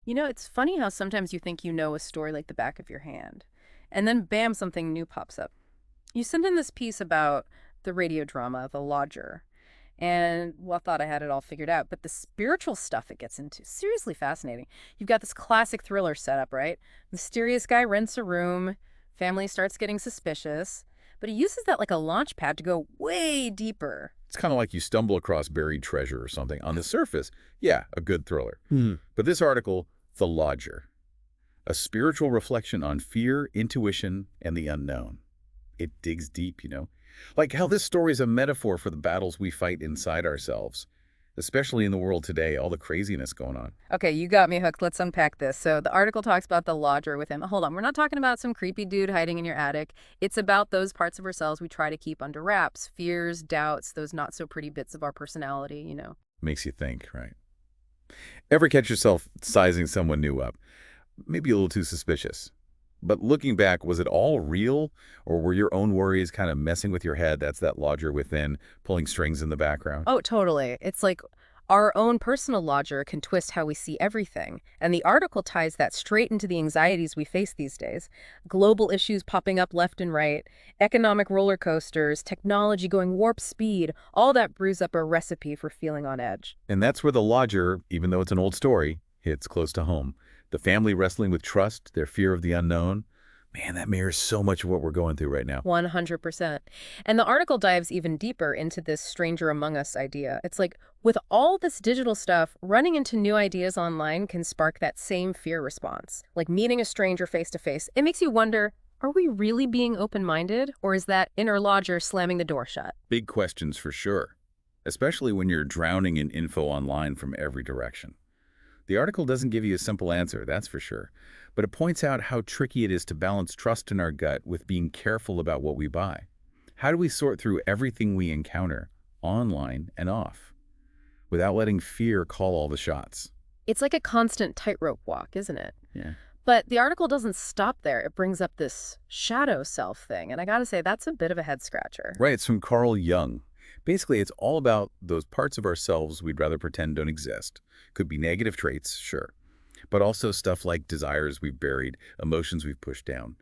You know, it's funny how sometimes you think you know a story like the back of your hand, and then bam, something new pops up. You sent in this piece about the radio drama, The Lodger, and well, I thought I had it all figured out, but the spiritual stuff it gets into, seriously fascinating. You've got this classic thriller setup, right? Mysterious guy rents a room, family starts getting suspicious, but he uses that like a launch pad to go way deeper. It's kind of like you stumble across buried treasure or something. On the surface, yeah, a good thriller. Hmm. But this article, The Lodger, a spiritual reflection on fear, intuition, and the unknown. It digs deep, you know? Like how this story is a metaphor for the battles we fight inside ourselves, especially in the world today, all the craziness going on. Okay, you got me hooked. Let's unpack this. So the article talks about the lodger with him. Hold on, we're not talking about some creepy dude hiding in your attic. It's about those parts of ourselves we try to keep under wraps, fears, doubts, those not so pretty bits of our personality. Makes you think, right? Ever catch yourself sizing someone new up? Maybe a little too suspicious. But looking back, was it all real? Or were your own worries kind of messing with your head? That's that lodger within, pulling strings in the background. Oh, totally. It's like our own personal lodger can twist how we see everything. And the article ties that straight into the anxieties we face these days. Global issues popping up left and right, economic roller coasters, technology going warp speed, all that brews up a recipe for feeling on edge. And that's where the lodger, even though it's an old story, hits close to home. The family wrestling with trust, their fear of the unknown. Man, that mirrors so much of what we're going through right now. 100%. And the article dives even deeper into this stranger among us idea. It's like, with all this digital stuff, running into new ideas online can spark that same fear response. Like meeting a stranger face to face. It makes you wonder, are we really being open-minded? Or is that inner lodger slamming the door shut? Big questions for sure, especially when you're drowning in info online from every direction. The article doesn't give you a simple answer, that's for sure, but it points out how tricky it is to balance trust in our gut with being careful about what we buy. How do we sort through everything we encounter, online and off, without letting fear call all the shots? It's like a constant tightrope walk, isn't it? Yeah. But the article doesn't stop there. It brings up this shadow self thing. And I gotta say, that's a bit of a head scratcher. Right, it's from Carl Jung. Basically, it's all about those parts of ourselves we'd rather pretend don't exist. Could be negative traits, sure, but also stuff like desires we've buried, emotions we've pushed down.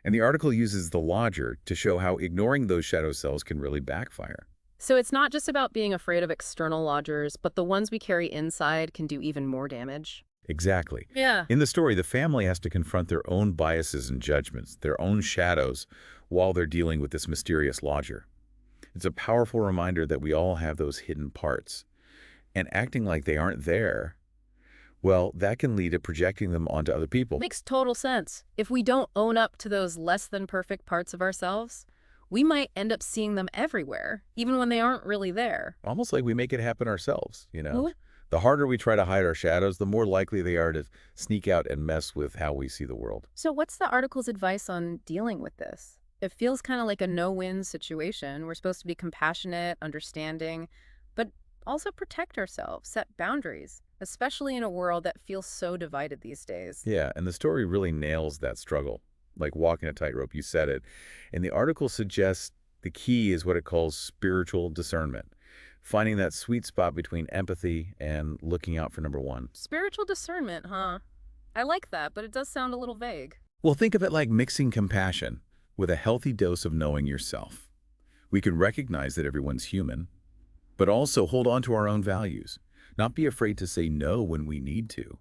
And the article uses the lodger to show how ignoring those shadow selves can really backfire. So it's not just about being afraid of external lodgers, but the ones we carry inside can do even more damage. Exactly. Yeah. In the story, the family has to confront their own biases and judgments, their own shadows, while they're dealing with this mysterious lodger. It's a powerful reminder that we all have those hidden parts. And acting like they aren't there, well, that can lead to projecting them onto other people. Makes total sense. If we don't own up to those less than perfect parts of ourselves, we might end up seeing them everywhere, even when they aren't really there. Almost like we make it happen ourselves, you know? What? The harder we try to hide our shadows, the more likely they are to sneak out and mess with how we see the world. So what's the article's advice on dealing with this? It feels kind of like a no-win situation. We're supposed to be compassionate, understanding, but also protect ourselves, set boundaries, especially in a world that feels so divided these days. Yeah, and the story really nails that struggle, like walking a tightrope, you said it. And the article suggests the key is what it calls spiritual discernment, finding that sweet spot between empathy and looking out for number one. Spiritual discernment, huh? I like that, but it does sound a little vague. Well, think of it like mixing compassion with a healthy dose of knowing yourself. We can recognize that everyone's human, but also hold on to our own values. Not be afraid to say no when we need to.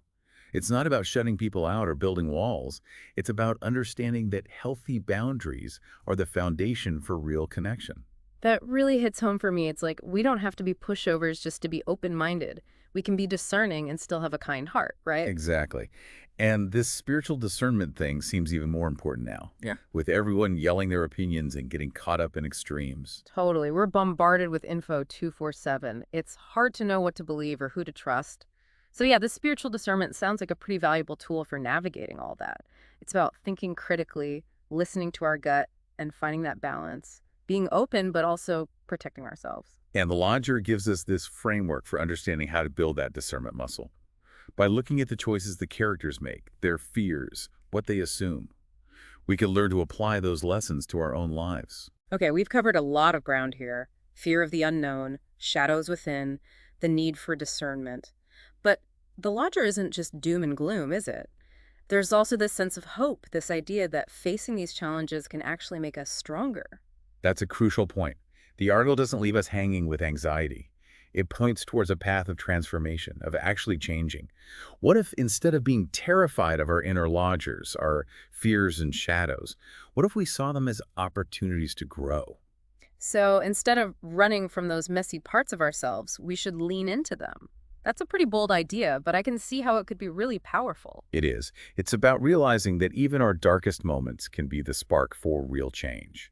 It's not about shutting people out or building walls. It's about understanding that healthy boundaries are the foundation for real connection. That really hits home for me. It's like we don't have to be pushovers just to be open-minded. We can be discerning and still have a kind heart, right? Exactly. And this spiritual discernment thing seems even more important now. Yeah. With everyone yelling their opinions and getting caught up in extremes. Totally. We're bombarded with info 24/7. It's hard to know what to believe or who to trust. So yeah, this spiritual discernment sounds like a pretty valuable tool for navigating all that. It's about thinking critically, listening to our gut, and finding that balance. Being open, but also protecting ourselves. And the lodger gives us this framework for understanding how to build that discernment muscle. By looking at the choices the characters make, their fears, what they assume, we can learn to apply those lessons to our own lives. Okay, we've covered a lot of ground here. Fear of the unknown, shadows within, the need for discernment. But The lodger isn't just doom and gloom, is it? There's also this sense of hope, this idea that facing these challenges can actually make us stronger. That's a crucial point. The article doesn't leave us hanging with anxiety. It points towards a path of transformation, of actually changing. What if instead of being terrified of our inner lodgers, our fears and shadows, what if we saw them as opportunities to grow? So instead of running from those messy parts of ourselves, we should lean into them. That's a pretty bold idea, but I can see how it could be really powerful. It is. It's about realizing that even our darkest moments can be the spark for real change.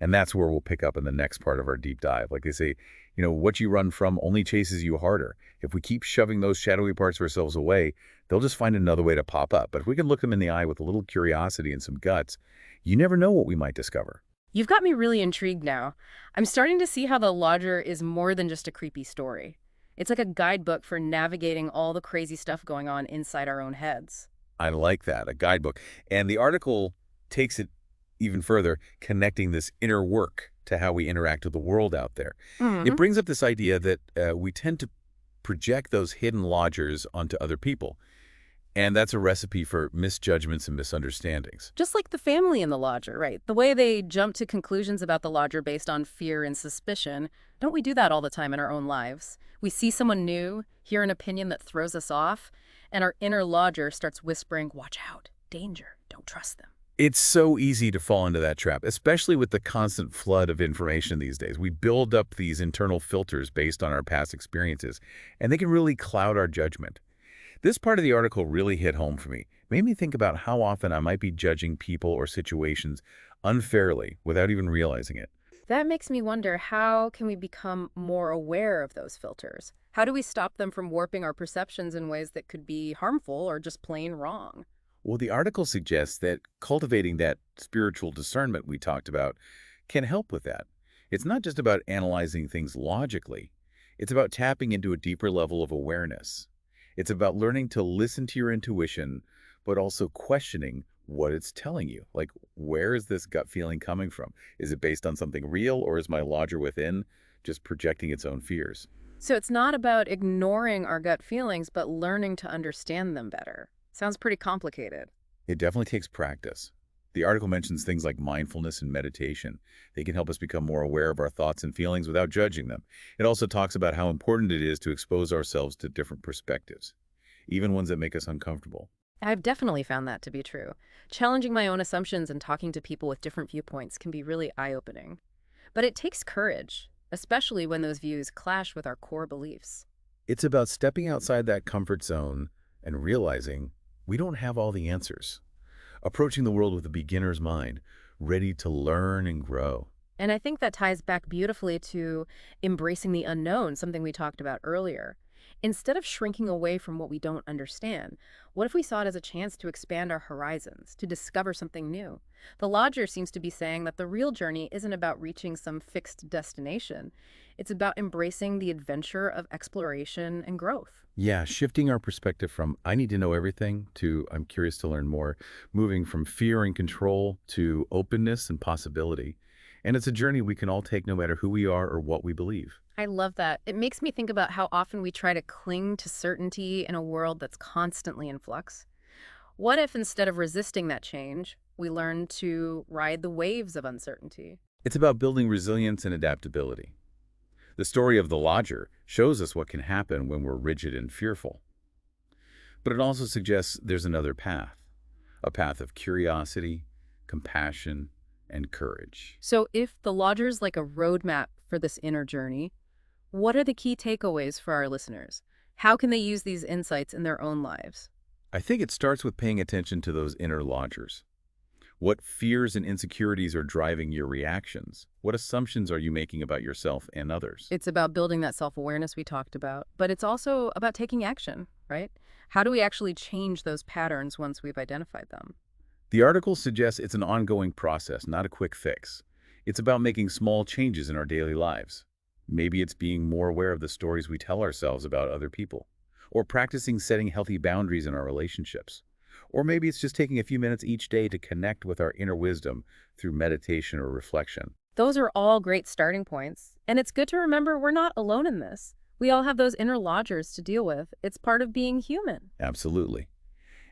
And that's where we'll pick up in the next part of our deep dive. Like they say, what you run from only chases you harder. If we keep shoving those shadowy parts of ourselves away, they'll just find another way to pop up. But if we can look them in the eye with a little curiosity and some guts, you never know what we might discover. You've got me really intrigued now. I'm starting to see how The Lodger is more than just a creepy story. It's like a guidebook for navigating all the crazy stuff going on inside our own heads. I like that, a guidebook. And the article takes it even further, connecting this inner work to how we interact with the world out there. It Hmm. brings up this idea that we tend to project those hidden lodgers onto other people. And that's a recipe for misjudgments and misunderstandings. Just like the family in The Lodger, right? The way they jump to conclusions about The Lodger based on fear and suspicion. Don't we do that all the time in our own lives? We see someone new, hear an opinion that throws us off, and our inner lodger starts whispering, watch out, danger, don't trust them. It's so easy to fall into that trap, especially with the constant flood of information these days. We build up these internal filters based on our past experiences, and they can really cloud our judgment. This part of the article really hit home for me. Made me think about how often I might be judging people or situations unfairly without even realizing it. That makes me wonder, how can we become more aware of those filters? How do we stop them from warping our perceptions in ways that could be harmful or just plain wrong? Well, the article suggests that cultivating that spiritual discernment we talked about can help with that. It's not just about analyzing things logically. It's about tapping into a deeper level of awareness. It's about learning to listen to your intuition, but also questioning what it's telling you. Like, where is this gut feeling coming from? Is it based on something real, or is my lodger within just projecting its own fears? So it's not about ignoring our gut feelings, but learning to understand them better. Sounds pretty complicated. It definitely takes practice. The article mentions things like mindfulness and meditation. They can help us become more aware of our thoughts and feelings without judging them. It also talks about how important it is to expose ourselves to different perspectives, even ones that make us uncomfortable. I've definitely found that to be true. Challenging my own assumptions and talking to people with different viewpoints can be really eye-opening. But it takes courage, especially when those views clash with our core beliefs. It's about stepping outside that comfort zone and realizing we don't have all the answers. Approaching the world with a beginner's mind, ready to learn and grow. And I think that ties back beautifully to embracing the unknown, something we talked about earlier. Instead of shrinking away from what we don't understand, what if we saw it as a chance to expand our horizons, to discover something new? The lodger seems to be saying that the real journey isn't about reaching some fixed destination. It's about embracing the adventure of exploration and growth. Yeah, shifting our perspective from I need to know everything to I'm curious to learn more, moving from fear and control to openness and possibility. And it's a journey we can all take no matter who we are or what we believe. I love that. It makes me think about how often we try to cling to certainty in a world that's constantly in flux. What if instead of resisting that change, we learn to ride the waves of uncertainty? It's about building resilience and adaptability. The story of the lodger shows us what can happen when we're rigid and fearful. But it also suggests there's another path, a path of curiosity, compassion, and courage. So, if the lodger's like a roadmap for this inner journey, what are the key takeaways for our listeners? How can they use these insights in their own lives? I think it starts with paying attention to those inner lodgers. What fears and insecurities are driving your reactions? What assumptions are you making about yourself and others? It's about building that self awareness we talked about, but it's also about taking action, right? How do we actually change those patterns once we've identified them? The article suggests it's an ongoing process, not a quick fix. It's about making small changes in our daily lives. Maybe it's being more aware of the stories we tell ourselves about other people, or practicing setting healthy boundaries in our relationships. Or maybe it's just taking a few minutes each day to connect with our inner wisdom through meditation or reflection. Those are all great starting points. And it's good to remember we're not alone in this. We all have those inner lodgers to deal with. It's part of being human. Absolutely.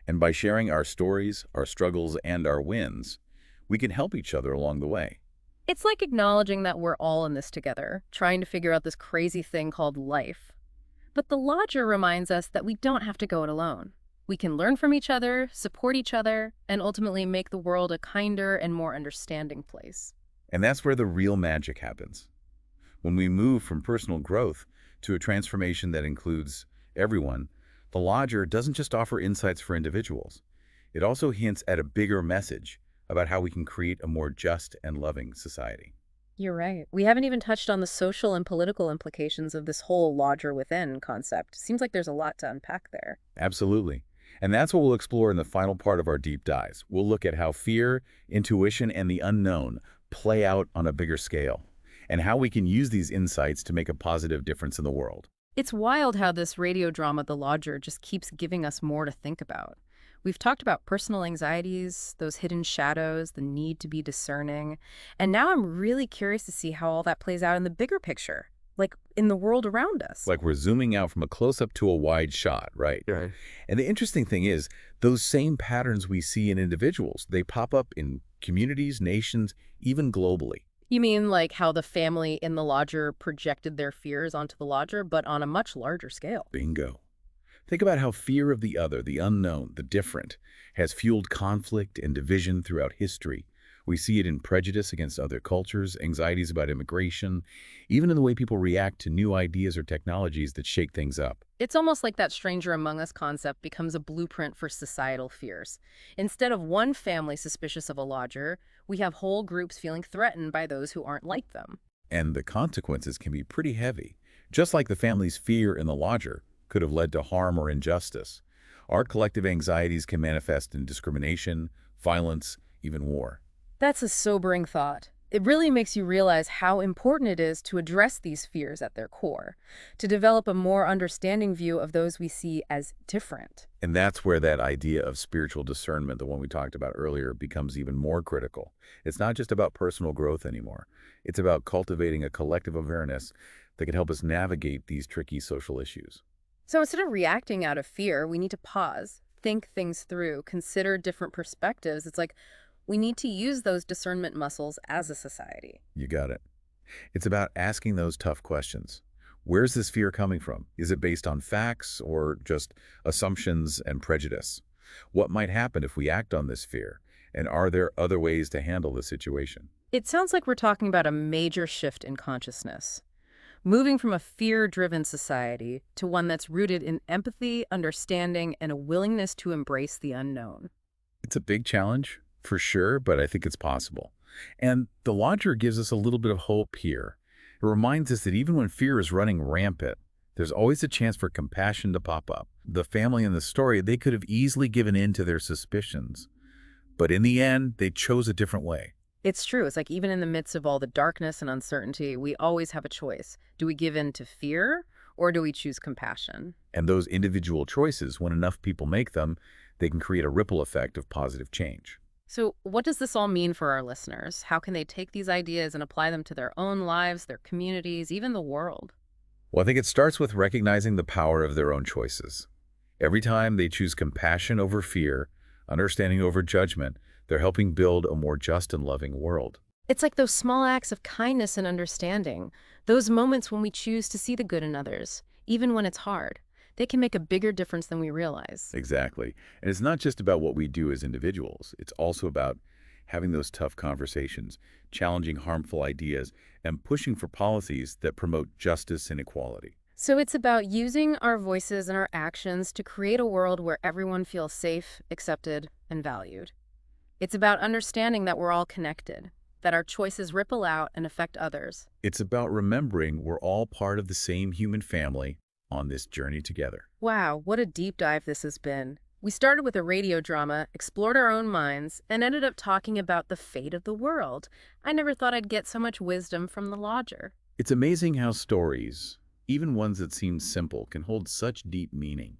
And by sharing our stories, our struggles, and our wins, we can help each other along the way. It's like acknowledging that we're all in this together, trying to figure out this crazy thing called life. But the lodger reminds us that we don't have to go it alone. We can learn from each other, support each other, and ultimately make the world a kinder and more understanding place. And that's where the real magic happens. When we move from personal growth to a transformation that includes everyone, the lodger doesn't just offer insights for individuals. It also hints at a bigger message about how we can create a more just and loving society. You're right. We haven't even touched on the social and political implications of this whole lodger within concept. Seems like there's a lot to unpack there. Absolutely. And that's what we'll explore in the final part of our deep dives. We'll look at how fear, intuition, and the unknown play out on a bigger scale, and how we can use these insights to make a positive difference in the world. It's wild how this radio drama, The Lodger, just keeps giving us more to think about. We've talked about personal anxieties, those hidden shadows, the need to be discerning, and now I'm really curious to see how all that plays out in the bigger picture, like in the world around us. Like we're zooming out from a close-up to a wide shot, right? Right. And the interesting thing is, those same patterns we see in individuals, they pop up in communities, nations, even globally. You mean like how the family in the lodger projected their fears onto the lodger, but on a much larger scale? Bingo. Think about how fear of the other, the unknown, the different, has fueled conflict and division throughout history. We see it in prejudice against other cultures, anxieties about immigration, even in the way people react to new ideas or technologies that shake things up. It's almost like that stranger among us concept becomes a blueprint for societal fears. Instead of one family suspicious of a lodger, we have whole groups feeling threatened by those who aren't like them. And the consequences can be pretty heavy. Just like the family's fear in the lodger could have led to harm or injustice, our collective anxieties can manifest in discrimination, violence, even war. That's a sobering thought. It really makes you realize how important it is to address these fears at their core, to develop a more understanding view of those we see as different. And that's where that idea of spiritual discernment, the one we talked about earlier, becomes even more critical. It's not just about personal growth anymore. It's about cultivating a collective awareness that can help us navigate these tricky social issues. So instead of reacting out of fear, we need to pause, think things through, consider different perspectives. It's like we need to use those discernment muscles as a society. You got it. It's about asking those tough questions. Where's this fear coming from? Is it based on facts or just assumptions and prejudice? What might happen if we act on this fear? And are there other ways to handle the situation? It sounds like we're talking about a major shift in consciousness, moving from a fear-driven society to one that's rooted in empathy, understanding, and a willingness to embrace the unknown. It's a big challenge, for sure, but I think it's possible. And the lodger gives us a little bit of hope here. It reminds us that even when fear is running rampant, there's always a chance for compassion to pop up. The family in the story, they could have easily given in to their suspicions, but in the end, they chose a different way. It's true. It's like even in the midst of all the darkness and uncertainty, we always have a choice. Do we give in to fear or do we choose compassion? And those individual choices, when enough people make them, they can create a ripple effect of positive change. So what does this all mean for our listeners? How can they take these ideas and apply them to their own lives, their communities, even the world? Well, I think it starts with recognizing the power of their own choices. Every time they choose compassion over fear, understanding over judgment, they're helping build a more just and loving world. It's like those small acts of kindness and understanding, those moments when we choose to see the good in others, even when it's hard. They can make a bigger difference than we realize. Exactly. And it's not just about what we do as individuals. It's also about having those tough conversations, challenging harmful ideas, and pushing for policies that promote justice and equality. So it's about using our voices and our actions to create a world where everyone feels safe, accepted, and valued. It's about understanding that we're all connected, that our choices ripple out and affect others. It's about remembering we're all part of the same human family on this journey together. Wow, what a deep dive this has been. We started with a radio drama, explored our own minds, and ended up talking about the fate of the world. I never thought I'd get so much wisdom from the lodger. It's amazing how stories, even ones that seem simple, can hold such deep meaning.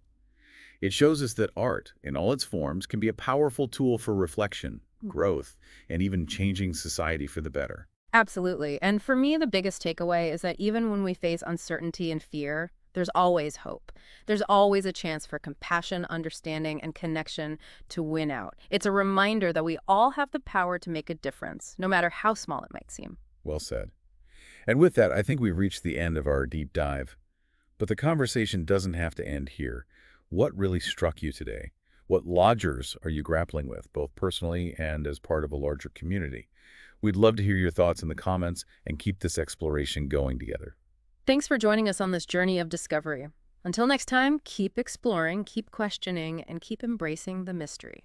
It shows us that art, in all its forms, can be a powerful tool for reflection, growth, and even changing society for the better. Absolutely. And for me, the biggest takeaway is that even when we face uncertainty and fear, there's always hope. There's always a chance for compassion, understanding, and connection to win out. It's a reminder that we all have the power to make a difference, no matter how small it might seem. Well said. And with that, I think we've reached the end of our deep dive. But the conversation doesn't have to end here. What really struck you today? What lodgers are you grappling with, both personally and as part of a larger community? We'd love to hear your thoughts in the comments and keep this exploration going together. Thanks for joining us on this journey of discovery. Until next time, keep exploring, keep questioning, and keep embracing the mystery.